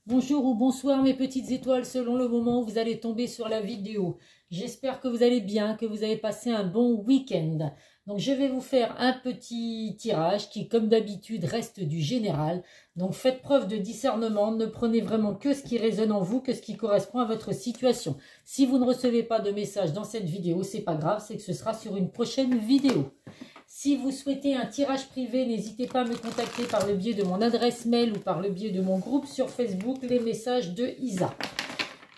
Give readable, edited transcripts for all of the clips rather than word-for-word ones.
Bonjour ou bonsoir mes petites étoiles selon le moment où vous allez tomber sur la vidéo. J'espère que vous allez bien, que vous avez passé un bon week-end. Donc je vais vous faire un petit tirage qui comme d'habitude reste du général. Donc faites preuve de discernement, ne prenez vraiment que ce qui résonne en vous, que ce qui correspond à votre situation. Si vous ne recevez pas de message dans cette vidéo, c'est pas grave, c'est que ce sera sur une prochaine vidéo. Si vous souhaitez un tirage privé, n'hésitez pas à me contacter par le biais de mon adresse mail ou par le biais de mon groupe sur Facebook, les messages de Isa.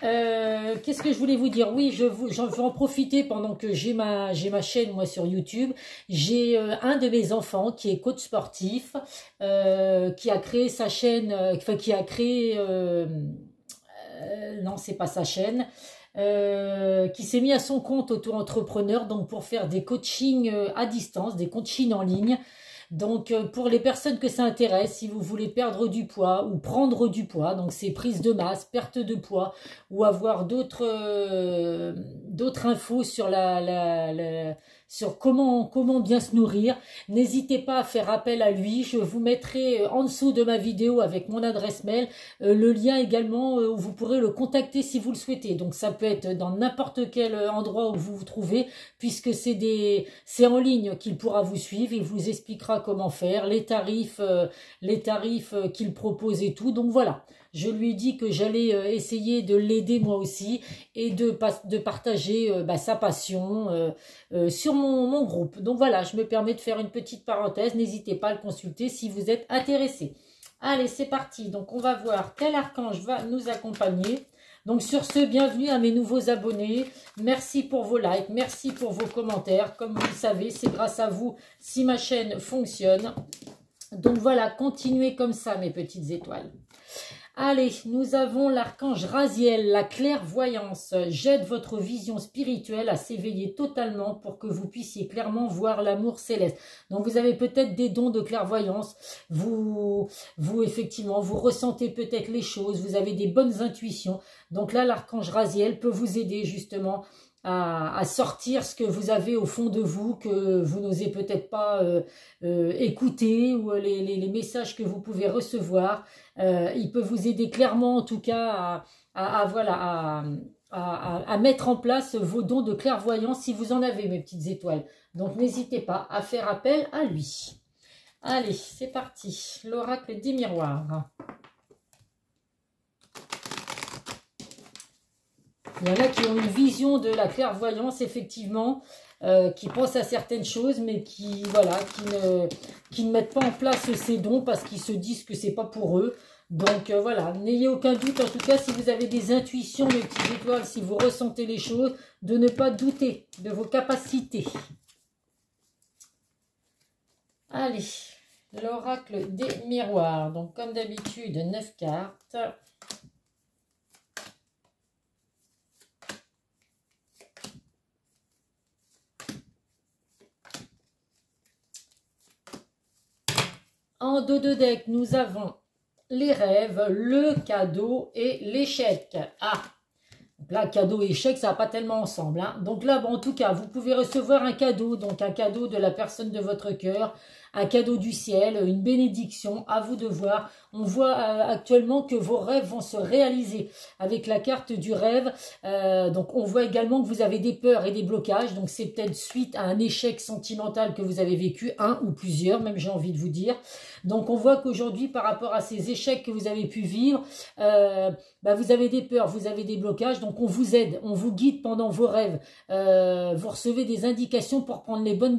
Qu'est-ce que je voulais vous dire? Oui, j'en veux en profiter pendant que j'ai ma chaîne moi sur YouTube. J'ai un de mes enfants qui est coach sportif, qui a créé sa chaîne, qui a créé... non, c'est pas sa chaîne. Qui s'est mis à son compte auto-entrepreneur donc pour faire des coachings à distance, des coachings en ligne. Donc pour les personnes que ça intéresse, si vous voulez perdre du poids ou prendre du poids, donc c'est prise de masse, perte de poids ou avoir d'autres infos sur sur comment bien se nourrir, n'hésitez pas à faire appel à lui. Je vous mettrai en dessous de ma vidéo avec mon adresse mail le lien également où vous pourrez le contacter si vous le souhaitez. Donc ça peut être dans n'importe quel endroit où vous vous trouvez, puisque c'est en ligne qu'il pourra vous suivre. Il vous expliquera comment faire, les tarifs qu'il propose et tout. Donc voilà, je lui ai dit que j'allais essayer de l'aider moi aussi et de partager sa passion sur mon groupe. Donc voilà, je me permets de faire une petite parenthèse. N'hésitez pas à le consulter si vous êtes intéressé. Allez, c'est parti. Donc on va voir quel archange va nous accompagner. Donc sur ce, bienvenue à mes nouveaux abonnés. Merci pour vos likes, merci pour vos commentaires. Comme vous le savez, c'est grâce à vous si ma chaîne fonctionne. Donc voilà, continuez comme ça mes petites étoiles. Allez, nous avons l'archange Raziel, la clairvoyance. J'aide votre vision spirituelle à s'éveiller totalement pour que vous puissiez clairement voir l'amour céleste. Donc vous avez peut-être des dons de clairvoyance. Vous effectivement, vous ressentez peut-être les choses. Vous avez des bonnes intuitions. Donc là, l'archange Raziel peut vous aider justement à sortir ce que vous avez au fond de vous, que vous n'osez peut-être pas écouter, ou les messages que vous pouvez recevoir. Il peut vous aider clairement en tout cas à mettre en place vos dons de clairvoyance si vous en avez mes petites étoiles. Donc n'hésitez pas à faire appel à lui. Allez, c'est parti. L'oracle des miroirs. Il y en a qui ont une vision de la clairvoyance, effectivement, qui pensent à certaines choses, mais qui ne mettent pas en place ces dons parce qu'ils se disent que c'est pas pour eux. Donc voilà, n'ayez aucun doute, en tout cas, si vous avez des intuitions, mes petites étoiles, si vous ressentez les choses, de ne pas douter de vos capacités. Allez, l'oracle des miroirs. Donc comme d'habitude, 9 cartes. En dos de deck, nous avons les rêves, le cadeau et l'échec. Ah, donc là, cadeau et échec, ça va pas tellement ensemble. Hein. Donc là, bon, en tout cas, vous pouvez recevoir un cadeau, donc un cadeau de la personne de votre cœur, un cadeau du ciel, une bénédiction, à vous de voir. On voit actuellement que vos rêves vont se réaliser avec la carte du rêve. Donc on voit également que vous avez des peurs et des blocages. Donc c'est peut-être suite à un échec sentimental que vous avez vécu, un ou plusieurs, même j'ai envie de vous dire. Donc on voit qu'aujourd'hui, par rapport à ces échecs que vous avez pu vivre, vous avez des peurs, vous avez des blocages. Donc on vous aide, on vous guide pendant vos rêves. Vous recevez des indications pour prendre les bonnes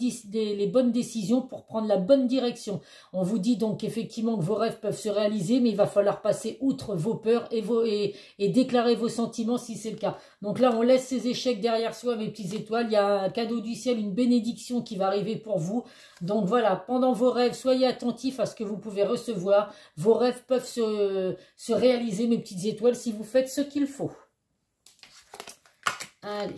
décisions, pour prendre la bonne direction. On vous dit donc effectivement que vos rêves peuvent se réaliser, mais il va falloir passer outre vos peurs et déclarer vos sentiments si c'est le cas. Donc là, on laisse ces échecs derrière soi, mes petites étoiles. Il y a un cadeau du ciel, une bénédiction qui va arriver pour vous. Donc voilà, pendant vos rêves, soyez attentifs à ce que vous pouvez recevoir. Vos rêves peuvent se réaliser, mes petites étoiles, si vous faites ce qu'il faut. Allez.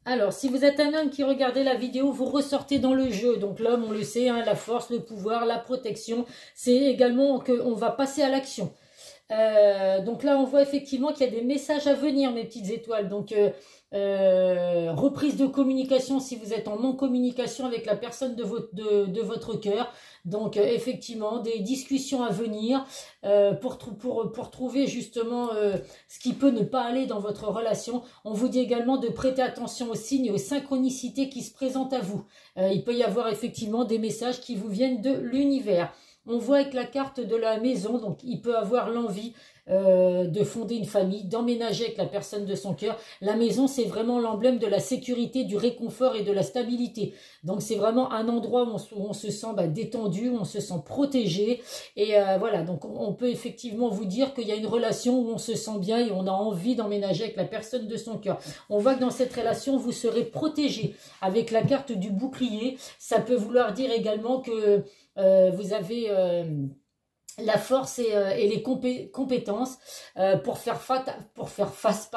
Alors, si vous êtes un homme qui regardait la vidéo, vous ressortez dans le jeu. Donc l'homme, on le sait, hein, la force, le pouvoir, la protection. C'est également qu'on va passer à l'action. Donc là, on voit effectivement qu'il y a des messages à venir, mes petites étoiles. Donc, reprise de communication si vous êtes en non-communication avec la personne de votre cœur. Donc, effectivement, des discussions à venir pour trouver justement ce qui peut ne pas aller dans votre relation. On vous dit également de prêter attention aux signes et aux synchronicités qui se présentent à vous. Il peut y avoir effectivement des messages qui vous viennent de l'univers. On voit avec la carte de la maison, donc il peut avoir l'envie de fonder une famille, d'emménager avec la personne de son cœur. La maison, c'est vraiment l'emblème de la sécurité, du réconfort et de la stabilité. Donc c'est vraiment un endroit où on se sent détendu, où on se sent protégé. Et voilà, donc on peut effectivement vous dire qu'il y a une relation où on se sent bien et on a envie d'emménager avec la personne de son cœur. On voit que dans cette relation, vous serez protégé. Avec la carte du bouclier, ça peut vouloir dire également que vous avez la force et les compétences pour faire face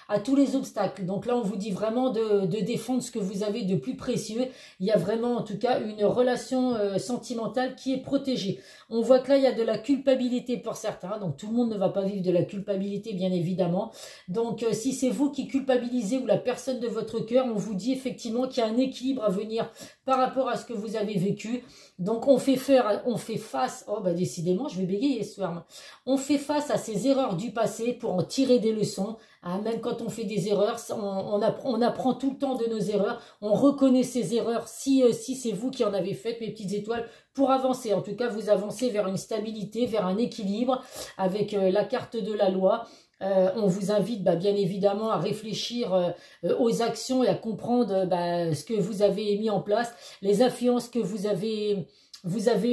à tous les obstacles. Donc là, on vous dit vraiment de défendre ce que vous avez de plus précieux. Il y a vraiment, en tout cas, une relation sentimentale qui est protégée. On voit que là, il y a de la culpabilité pour certains. Donc, tout le monde ne va pas vivre de la culpabilité, bien évidemment. Donc, si c'est vous qui culpabilisez ou la personne de votre cœur, on vous dit effectivement qu'il y a un équilibre à venir par rapport à ce que vous avez vécu. Donc, on fait face, oh bah décidément, je vais bégayer ce soir. On fait face à ces erreurs du passé pour en tirer des leçons. Hein, même quand on fait des erreurs, on apprend tout le temps de nos erreurs. On reconnaît ces erreurs si c'est vous qui en avez faites, mes petites étoiles, pour avancer. En tout cas, vous avancez vers une stabilité, vers un équilibre avec la carte de la loi. On vous invite bien évidemment à réfléchir aux actions et à comprendre ce que vous avez mis en place, les influences que vous avez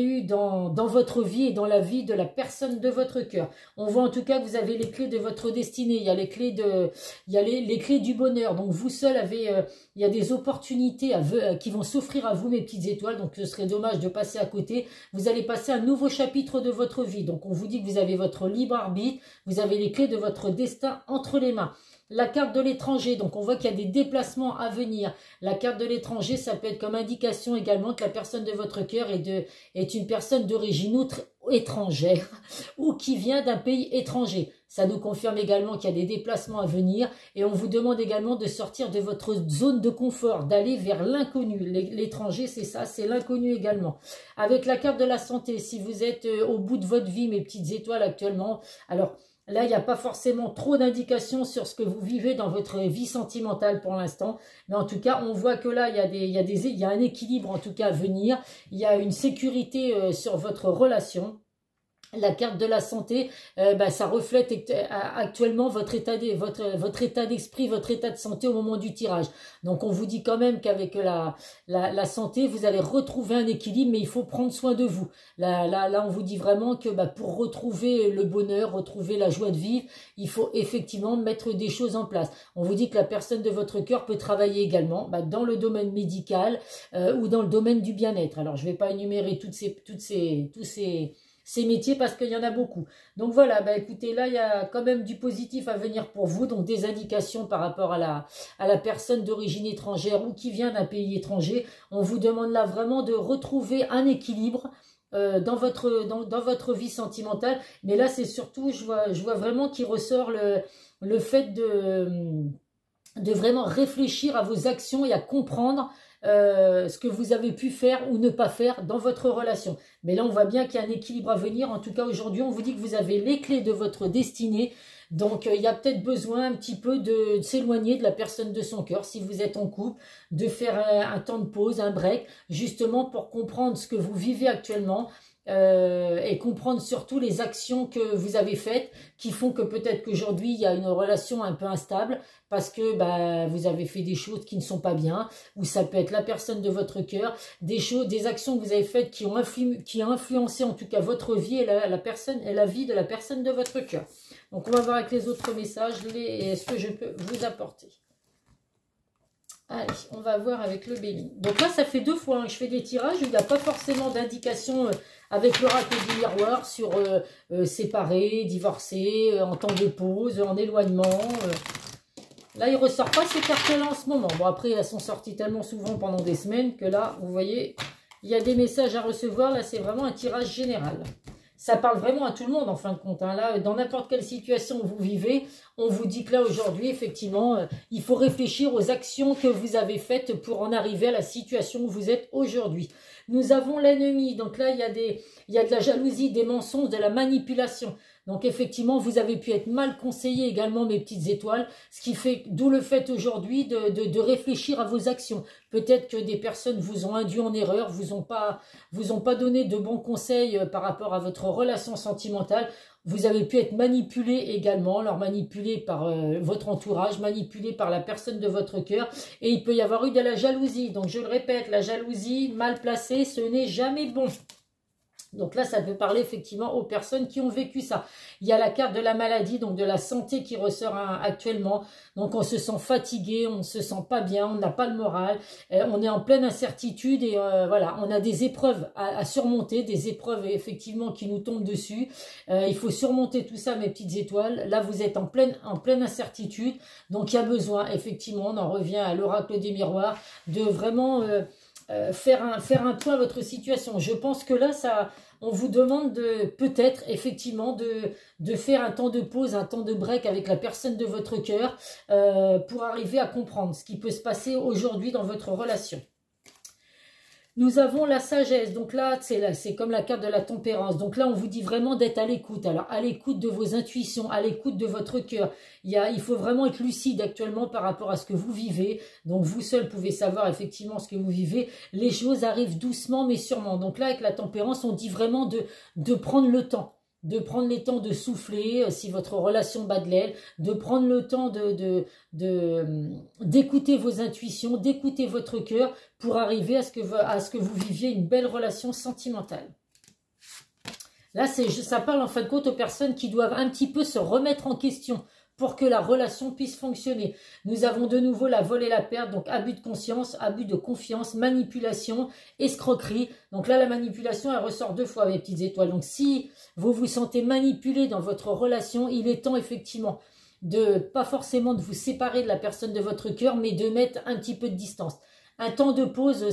eues dans votre vie et dans la vie de la personne de votre cœur. On voit en tout cas que vous avez les clés de votre destinée, il y a les clés les clés du bonheur. Donc vous seul avez, il y a des opportunités qui vont s'offrir à vous, mes petites étoiles. Donc ce serait dommage de passer à côté. Vous allez passer un nouveau chapitre de votre vie. Donc on vous dit que vous avez votre libre arbitre, vous avez les clés de votre destin entre les mains. La carte de l'étranger, donc on voit qu'il y a des déplacements à venir. La carte de l'étranger, ça peut être comme indication également que la personne de votre cœur est une personne d'origine étrangère ou qui vient d'un pays étranger. Ça nous confirme également qu'il y a des déplacements à venir et on vous demande également de sortir de votre zone de confort, d'aller vers l'inconnu. L'étranger, c'est ça, c'est l'inconnu également. Avec la carte de la santé, si vous êtes au bout de votre vie, mes petites étoiles actuellement, alors là, il n'y a pas forcément trop d'indications sur ce que vous vivez dans votre vie sentimentale pour l'instant. Mais en tout cas, on voit que là, il y a un équilibre en tout cas à venir. Il y a une sécurité sur votre relation. La carte de la santé, ça reflète actuellement votre état d'esprit, votre état de santé au moment du tirage. Donc on vous dit quand même qu'avec la santé, vous allez retrouver un équilibre, mais il faut prendre soin de vous. Là on vous dit vraiment que pour retrouver le bonheur, retrouver la joie de vivre, il faut effectivement mettre des choses en place. On vous dit que la personne de votre cœur peut travailler également dans le domaine médical ou dans le domaine du bien-être. Alors je ne vais pas énumérer tous ces métiers parce qu'il y en a beaucoup. Donc voilà, écoutez, là il y a quand même du positif à venir pour vous, donc des indications par rapport à la personne d'origine étrangère ou qui vient d'un pays étranger. On vous demande là vraiment de retrouver un équilibre dans votre vie sentimentale, mais là c'est surtout, je vois vraiment qu'il ressort le fait de vraiment réfléchir à vos actions et à comprendre ce que vous avez pu faire ou ne pas faire dans votre relation. Mais là, on voit bien qu'il y a un équilibre à venir. En tout cas, aujourd'hui, on vous dit que vous avez les clés de votre destinée. Donc, il y a peut-être besoin un petit peu de s'éloigner de la personne de son cœur, si vous êtes en couple, de faire un temps de pause, un break, justement pour comprendre ce que vous vivez actuellement, et comprendre surtout les actions que vous avez faites qui font que peut-être qu'aujourd'hui il y a une relation un peu instable parce que vous avez fait des choses qui ne sont pas bien, ou ça peut être la personne de votre cœur, des actions que vous avez faites qui ont influencé en tout cas votre vie et la vie de la personne de votre cœur. Donc on va voir avec les autres messages ce que je peux vous apporter. Allez, on va voir avec le béni. Donc là, ça fait 2 fois que je fais des tirages où il n'y a pas forcément d'indication avec l'oracle du miroir sur séparé, divorcé, en temps de pause, en éloignement. Là, il ne ressort pas ces cartes-là en ce moment. Bon, après, elles sont sorties tellement souvent pendant des semaines que là, vous voyez, il y a des messages à recevoir. Là, c'est vraiment un tirage général. ça parle vraiment à tout le monde en fin de compte. Hein. Là, dans n'importe quelle situation vous vivez, on vous dit que là aujourd'hui, effectivement, il faut réfléchir aux actions que vous avez faites pour en arriver à la situation où vous êtes aujourd'hui. Nous avons l'ennemi, donc là il y a de la jalousie, des mensonges, de la manipulation. Donc effectivement, vous avez pu être mal conseillé également, mes petites étoiles, ce qui fait, d'où le fait aujourd'hui de réfléchir à vos actions. Peut-être que des personnes vous ont induit en erreur, vous ont pas donné de bons conseils par rapport à votre relation sentimentale. Vous avez pu être manipulé également, alors manipulé par votre entourage, manipulé par la personne de votre cœur. Et il peut y avoir eu de la jalousie. Donc je le répète, la jalousie mal placée, ce n'est jamais bon. Donc là, ça peut parler effectivement aux personnes qui ont vécu ça. Il y a la carte de la maladie, donc de la santé qui ressort actuellement. Donc on se sent fatigué, on ne se sent pas bien, on n'a pas le moral, on est en pleine incertitude et voilà, on a des épreuves à surmonter, des épreuves effectivement qui nous tombent dessus. Il faut surmonter tout ça, mes petites étoiles. Là, vous êtes en pleine incertitude, donc il y a besoin, effectivement, on en revient à l'oracle des miroirs, de vraiment... faire un point à votre situation. Je pense que là, on vous demande peut-être effectivement de faire un temps de pause, un temps de break avec la personne de votre cœur pour arriver à comprendre ce qui peut se passer aujourd'hui dans votre relation. Nous avons la sagesse, donc là, c'est comme la carte de la tempérance. Donc là, on vous dit vraiment d'être à l'écoute. Alors, à l'écoute de vos intuitions, à l'écoute de votre cœur. Il faut vraiment être lucide actuellement par rapport à ce que vous vivez. Donc, vous seul pouvez savoir effectivement ce que vous vivez. Les choses arrivent doucement, mais sûrement. Donc là, avec la tempérance, on dit vraiment de prendre le temps. De prendre le temps de souffler, si votre relation bat de l'aile, de prendre le temps d'écouter vos intuitions, d'écouter votre cœur pour arriver à ce que vous viviez une belle relation sentimentale. Là, ça parle en fin de compte aux personnes qui doivent un petit peu se remettre en question pour que la relation puisse fonctionner. Nous avons de nouveau la vol et la perte, donc abus de conscience, abus de confiance, manipulation, escroquerie. Donc là, la manipulation, elle ressort 2 fois, mes petites étoiles. Donc si vous vous sentez manipulé dans votre relation, il est temps effectivement pas forcément de vous séparer de la personne de votre cœur, mais de mettre un petit peu de distance. Un temps de pause,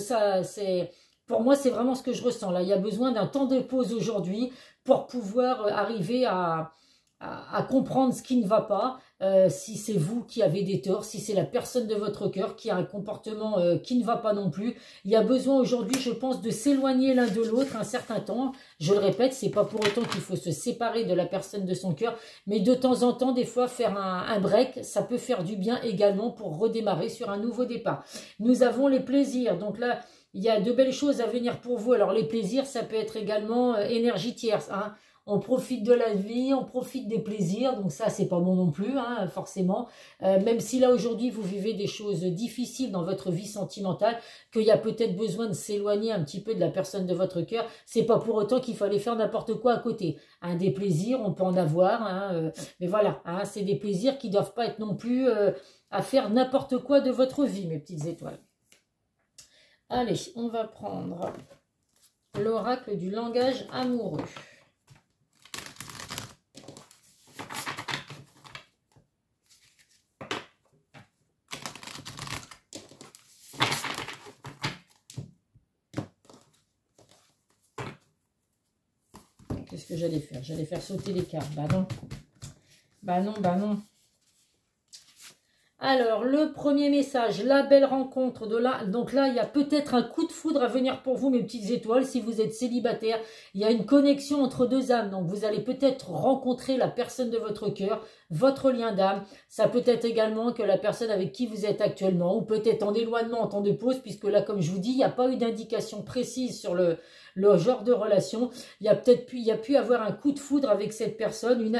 pour moi, c'est vraiment ce que je ressens. Là, il y a besoin d'un temps de pause aujourd'hui pour pouvoir arriver à comprendre ce qui ne va pas, si c'est vous qui avez des torts, si c'est la personne de votre cœur qui a un comportement qui ne va pas non plus. Il y a besoin aujourd'hui, je pense, de s'éloigner l'un de l'autre un certain temps. Je le répète, c'est pas pour autant qu'il faut se séparer de la personne de son cœur, mais de temps en temps, des fois, faire un break, ça peut faire du bien également pour redémarrer sur un nouveau départ. Nous avons les plaisirs, donc là, il y a de belles choses à venir pour vous. Alors les plaisirs, ça peut être également énergie tierce, hein. On profite de la vie, on profite des plaisirs, donc ça c'est pas bon non plus, hein, forcément. Même si là aujourd'hui vous vivez des choses difficiles dans votre vie sentimentale, qu'il y a peut-être besoin de s'éloigner un petit peu de la personne de votre cœur, c'est pas pour autant qu'il fallait faire n'importe quoi à côté. Hein, des plaisirs, on peut en avoir, hein, mais voilà, hein, c'est des plaisirs qui doivent pas être non plus à faire n'importe quoi de votre vie, mes petites étoiles. Allez, on va prendre l'oracle du langage amoureux. Qu'est-ce que j'allais faire? J'allais faire sauter les cartes. Bah non. Bah non, bah non. Alors, le premier message, la belle rencontre de là. Donc là, il y a peut-être un coup de foudre à venir pour vous, mes petites étoiles. Si vous êtes célibataire, il y a une connexion entre 2 âmes. Donc, vous allez peut-être rencontrer la personne de votre cœur, votre lien d'âme. Ça peut être également que la personne avec qui vous êtes actuellement, ou peut-être en éloignement, en temps de pause, puisque là, comme je vous dis, il n'y a pas eu d'indication précise sur le genre de relation. Il y a pu avoir un coup de foudre avec cette personne,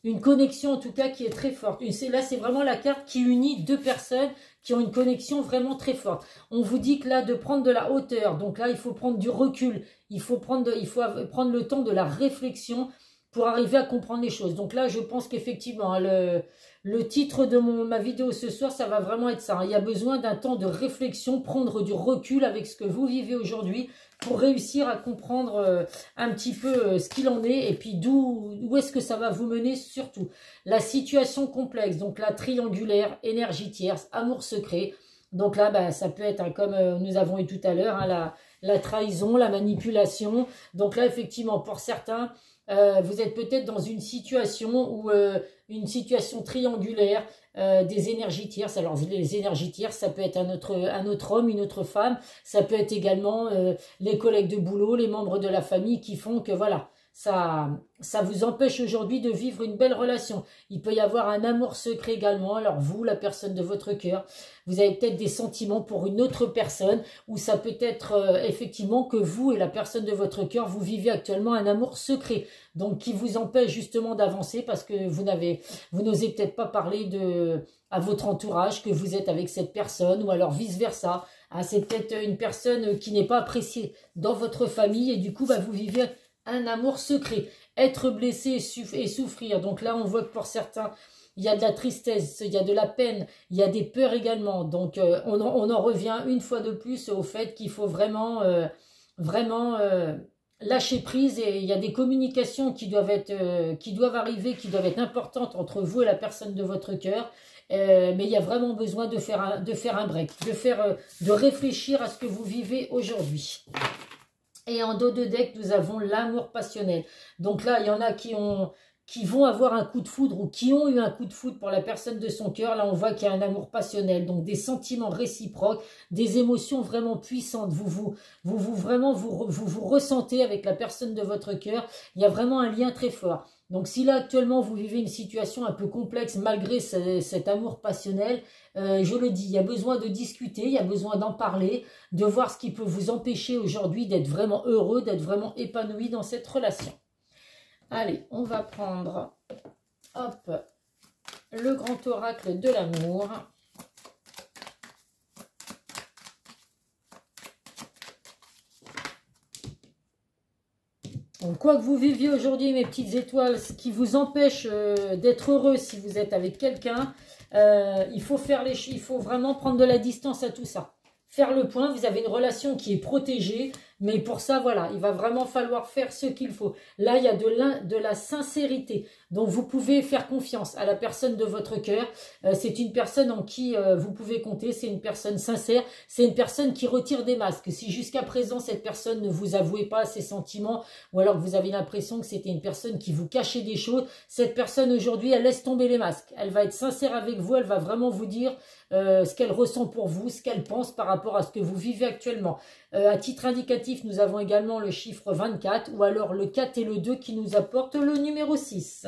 une connexion en tout cas qui est très forte. Là, c'est vraiment la carte qui unit 2 personnes qui ont une connexion vraiment très forte. On vous dit que là, de prendre de la hauteur, donc là, il faut prendre du recul, il faut prendre le temps de la réflexion pour arriver à comprendre les choses. Donc là, je pense qu'effectivement, le titre de ma vidéo ce soir, ça va vraiment être ça. Il y a besoin d'un temps de réflexion, prendre du recul avec ce que vous vivez aujourd'hui pour réussir à comprendre un petit peu ce qu'il en est et puis où est-ce que ça va vous mener surtout. La situation complexe, donc la triangulaire, énergie tierce, amour secret. Donc là, bah, ça peut être, hein, comme nous avons eu tout à l'heure, hein, la trahison, la manipulation. Donc là, effectivement, pour certains, vous êtes peut-être dans une situation où une situation triangulaire, des énergies tierces. Alors les énergies tierces, ça peut être un autre homme, une autre femme. Ça peut être également les collègues de boulot, les membres de la famille qui font que voilà, ça vous empêche aujourd'hui de vivre une belle relation. Il peut y avoir un amour secret également. Alors vous, la personne de votre cœur, vous avez peut-être des sentiments pour une autre personne, ou ça peut être effectivement que vous et la personne de votre cœur, vous vivez actuellement un amour secret, donc qui vous empêche justement d'avancer parce que vous n'osez peut-être pas parler à votre entourage que vous êtes avec cette personne, ou alors vice-versa. Ah, c'est peut-être une personne qui n'est pas appréciée dans votre famille et du coup, bah, vous vivez un amour secret, être blessé et souffrir. Donc là, on voit que pour certains, il y a de la tristesse, il y a de la peine, il y a des peurs également. Donc on en revient une fois de plus au fait qu'il faut vraiment, lâcher prise, et il y a des communications qui doivent arriver, qui doivent être importantes entre vous et la personne de votre cœur. Mais il y a vraiment besoin de faire un break, de réfléchir à ce que vous vivez aujourd'hui. Et en dos de deck, nous avons l'amour passionnel. Donc là, il y en a qui vont avoir un coup de foudre ou qui ont eu un coup de foudre pour la personne de son cœur. Là, on voit qu'il y a un amour passionnel. Donc des sentiments réciproques, des émotions vraiment puissantes. Vous ressentez avec la personne de votre cœur. Il y a vraiment un lien très fort. Donc si là actuellement vous vivez une situation un peu complexe malgré cet amour passionnel, je le dis, il y a besoin de discuter, il y a besoin d'en parler, de voir ce qui peut vous empêcher aujourd'hui d'être vraiment heureux, d'être vraiment épanoui dans cette relation. Allez, on va prendre, hop, le grand oracle de l'amour. Donc, quoi que vous viviez aujourd'hui, mes petites étoiles, ce qui vous empêche d'être heureux si vous êtes avec quelqu'un, il faut vraiment prendre de la distance à tout ça. Faire le point, vous avez une relation qui est protégée, mais pour ça, voilà, il va vraiment falloir faire ce qu'il faut. Là, il y a de la sincérité. Donc, vous pouvez faire confiance à la personne de votre cœur. C'est une personne en qui vous pouvez compter. C'est une personne sincère. C'est une personne qui retire des masques. Si jusqu'à présent, cette personne ne vous avouait pas ses sentiments, ou alors que vous avez l'impression que c'était une personne qui vous cachait des choses, cette personne aujourd'hui, elle laisse tomber les masques. Elle va être sincère avec vous. Elle va vraiment vous dire ce qu'elle ressent pour vous, ce qu'elle pense par rapport à ce que vous vivez actuellement. À titre indicatif, nous avons également le chiffre 24 ou alors le 4 et le 2 qui nous apportent le numéro 6.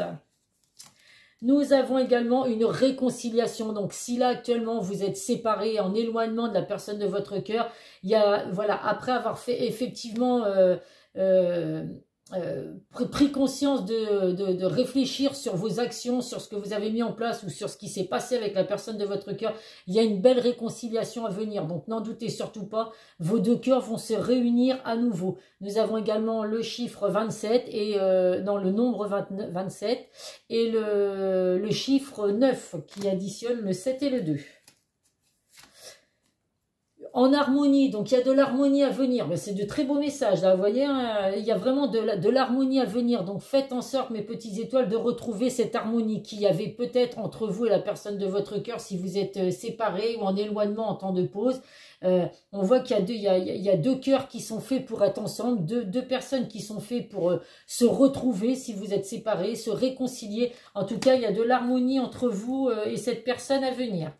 Nous avons également une réconciliation. Donc, si là, actuellement, vous êtes séparés, en éloignement de la personne de votre cœur, il y a, voilà, après avoir fait effectivement pris conscience de réfléchir sur vos actions, sur ce que vous avez mis en place ou sur ce qui s'est passé avec la personne de votre cœur, il y a une belle réconciliation à venir. Donc, n'en doutez surtout pas, vos deux cœurs vont se réunir à nouveau. Nous avons également le chiffre 27 et le nombre 27 et le chiffre 9 qui additionne le 7 et le 2. En harmonie, donc il y a de l'harmonie à venir. C'est de très beaux messages, là, vous voyez, hein, il y a vraiment de l'harmonie à venir. Donc faites en sorte, mes petites étoiles, de retrouver cette harmonie qu'il y avait peut-être entre vous et la personne de votre cœur si vous êtes séparés ou en éloignement en temps de pause. On voit qu'il y a deux cœurs qui sont faits pour être ensemble, deux personnes qui sont faites pour se retrouver si vous êtes séparés, se réconcilier. En tout cas, il y a de l'harmonie entre vous et cette personne à venir.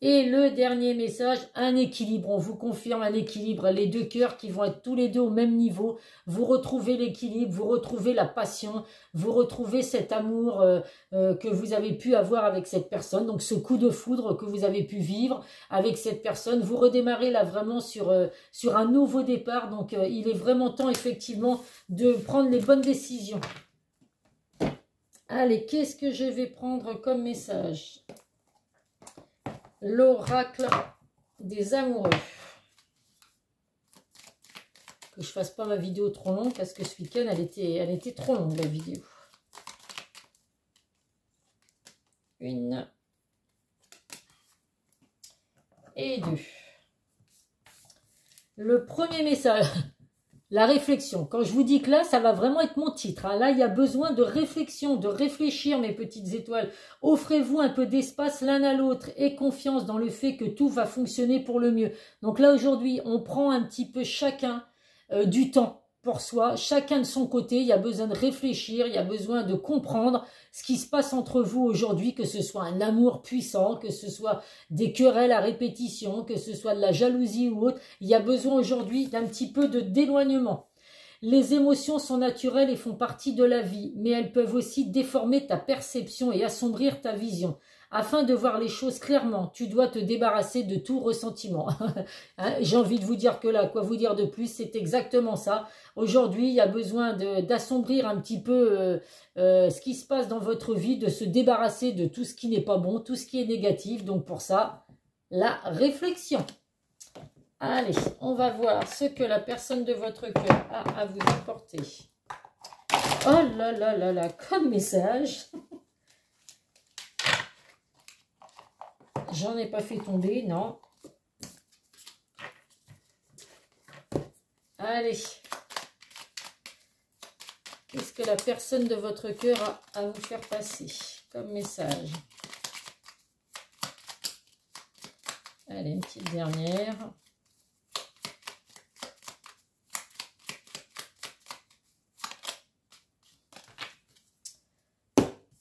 Et le dernier message, un équilibre. On vous confirme un équilibre. Les deux cœurs qui vont être tous les deux au même niveau. Vous retrouvez l'équilibre, vous retrouvez la passion, vous retrouvez cet amour que vous avez pu avoir avec cette personne. Donc ce coup de foudre que vous avez pu vivre avec cette personne. Vous redémarrez là vraiment sur un nouveau départ. Donc il est vraiment temps effectivement de prendre les bonnes décisions. Allez, qu'est-ce que je vais prendre comme message ? L'oracle des amoureux. Que je fasse pas ma vidéo trop longue parce que ce week-end elle était trop longue la vidéo. Une et deux. Le premier message. La réflexion. Quand je vous dis que là, ça va vraiment être mon titre. Hein. Là, il y a besoin de réflexion, de réfléchir, mes petites étoiles. Offrez-vous un peu d'espace l'un à l'autre et confiance dans le fait que tout va fonctionner pour le mieux. Donc là, aujourd'hui, on prend un petit peu chacun du temps pour soi, chacun de son côté. Il y a besoin de réfléchir, il y a besoin de comprendre ce qui se passe entre vous aujourd'hui, que ce soit un amour puissant, que ce soit des querelles à répétition, que ce soit de la jalousie ou autre. Il y a besoin aujourd'hui d'un petit peu d'éloignement. Les émotions sont naturelles et font partie de la vie, mais elles peuvent aussi déformer ta perception et assombrir ta vision. Afin de voir les choses clairement, tu dois te débarrasser de tout ressentiment. Hein, j'ai envie de vous dire que là, quoi vous dire de plus, c'est exactement ça. Aujourd'hui, il y a besoin d'assombrir un petit peu ce qui se passe dans votre vie, de se débarrasser de tout ce qui n'est pas bon, tout ce qui est négatif. Donc pour ça, la réflexion. Allez, on va voir ce que la personne de votre cœur a à vous apporter. Oh là là là là, comme message. J'en ai pas fait tomber, non. Allez. Qu'est-ce que la personne de votre cœur a à vous faire passer comme message? Allez, une petite dernière.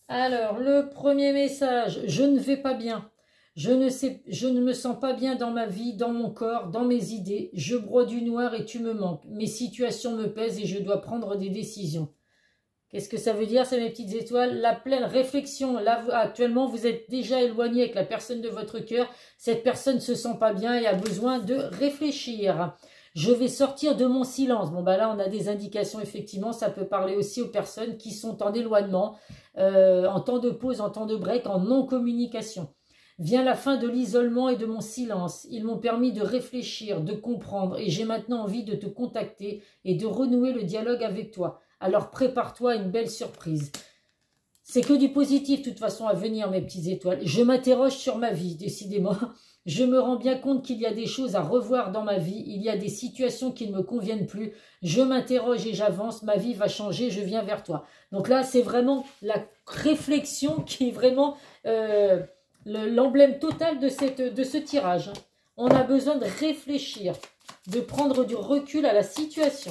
Alors, le premier message, je ne vais pas bien. Je ne me sens pas bien dans ma vie, dans mon corps, dans mes idées. Je broie du noir et tu me manques. Mes situations me pèsent et je dois prendre des décisions. Qu'est-ce que ça veut dire, c'est mes petites étoiles? La pleine réflexion. Là, actuellement, vous êtes déjà éloigné avec la personne de votre cœur. Cette personne ne se sent pas bien et a besoin de réfléchir. Je vais sortir de mon silence. Bon, bah là, on a des indications, effectivement. Ça peut parler aussi aux personnes qui sont en éloignement, en temps de pause, en temps de break, en non-communication. Vient la fin de l'isolement et de mon silence. Ils m'ont permis de réfléchir, de comprendre, et j'ai maintenant envie de te contacter et de renouer le dialogue avec toi. Alors prépare-toi à une belle surprise. C'est que du positif, de toute façon, à venir, mes petites étoiles. Je m'interroge sur ma vie, décidément. Je me rends bien compte qu'il y a des choses à revoir dans ma vie. Il y a des situations qui ne me conviennent plus. Je m'interroge et j'avance. Ma vie va changer, je viens vers toi. Donc là, c'est vraiment la réflexion qui est vraiment l'emblème total de ce tirage. On a besoin de réfléchir, de prendre du recul à la situation.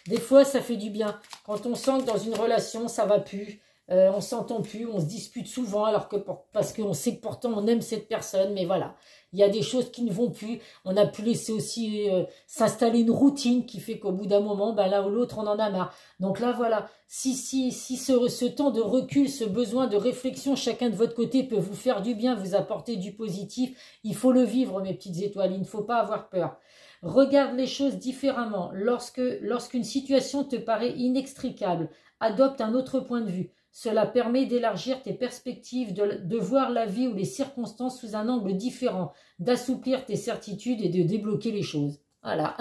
Des fois, ça fait du bien. Quand on sent que dans une relation, ça va plus, on s'entend plus, on se dispute souvent, alors que parce qu'on sait que pourtant on aime cette personne, mais voilà. Il y a des choses qui ne vont plus. On a pu laisser aussi s'installer une routine qui fait qu'au bout d'un moment, ben, l'un ou l'autre, on en a marre. Donc là, voilà, si ce temps de recul, ce besoin de réflexion, chacun de votre côté peut vous faire du bien, vous apporter du positif, il faut le vivre, mes petites étoiles, il ne faut pas avoir peur. Regarde les choses différemment. Lorsqu'une situation te paraît inextricable, adopte un autre point de vue. Cela permet d'élargir tes perspectives, de voir la vie ou les circonstances sous un angle différent, d'assouplir tes certitudes et de débloquer les choses. Voilà,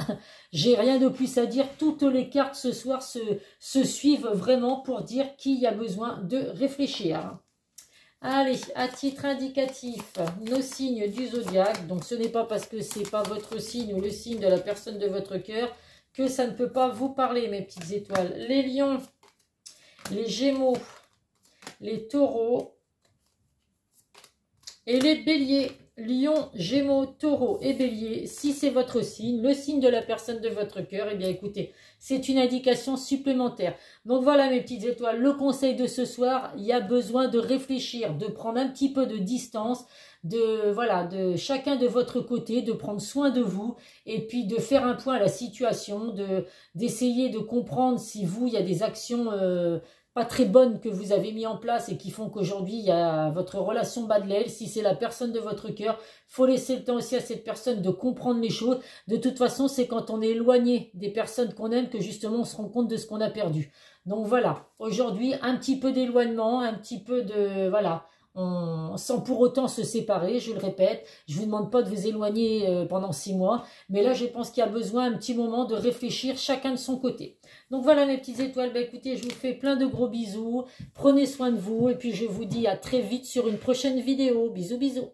j'ai rien de plus à dire. Toutes les cartes ce soir se suivent vraiment pour dire qu'il y a besoin de réfléchir. Allez, à titre indicatif, nos signes du zodiaque. Donc, ce n'est pas parce que ce n'est pas votre signe ou le signe de la personne de votre cœur que ça ne peut pas vous parler, mes petites étoiles. Les lions, les gémeaux, les taureaux et les béliers. Lion, Gémeaux, Taureau et Bélier, si c'est votre signe, le signe de la personne de votre cœur, eh bien écoutez, c'est une indication supplémentaire. Donc voilà mes petites étoiles, le conseil de ce soir, il y a besoin de réfléchir, de prendre un petit peu de distance, de chacun de votre côté, de prendre soin de vous et puis de faire un point à la situation, d'essayer de comprendre si vous, il y a des actions pas très bonnes que vous avez mis en place et qui font qu'aujourd'hui, il y a votre relation bat de l'aile. Si c'est la personne de votre cœur, faut laisser le temps aussi à cette personne de comprendre les choses. De toute façon, c'est quand on est éloigné des personnes qu'on aime que justement on se rend compte de ce qu'on a perdu. Donc voilà, aujourd'hui, un petit peu d'éloignement, un petit peu de... Voilà, sans pour autant se séparer, je le répète. Je ne vous demande pas de vous éloigner pendant 6 mois, mais là, je pense qu'il y a besoin un petit moment de réfléchir chacun de son côté. Donc voilà mes petites étoiles, bah, écoutez, je vous fais plein de gros bisous, prenez soin de vous, et puis je vous dis à très vite sur une prochaine vidéo. Bisous, bisous.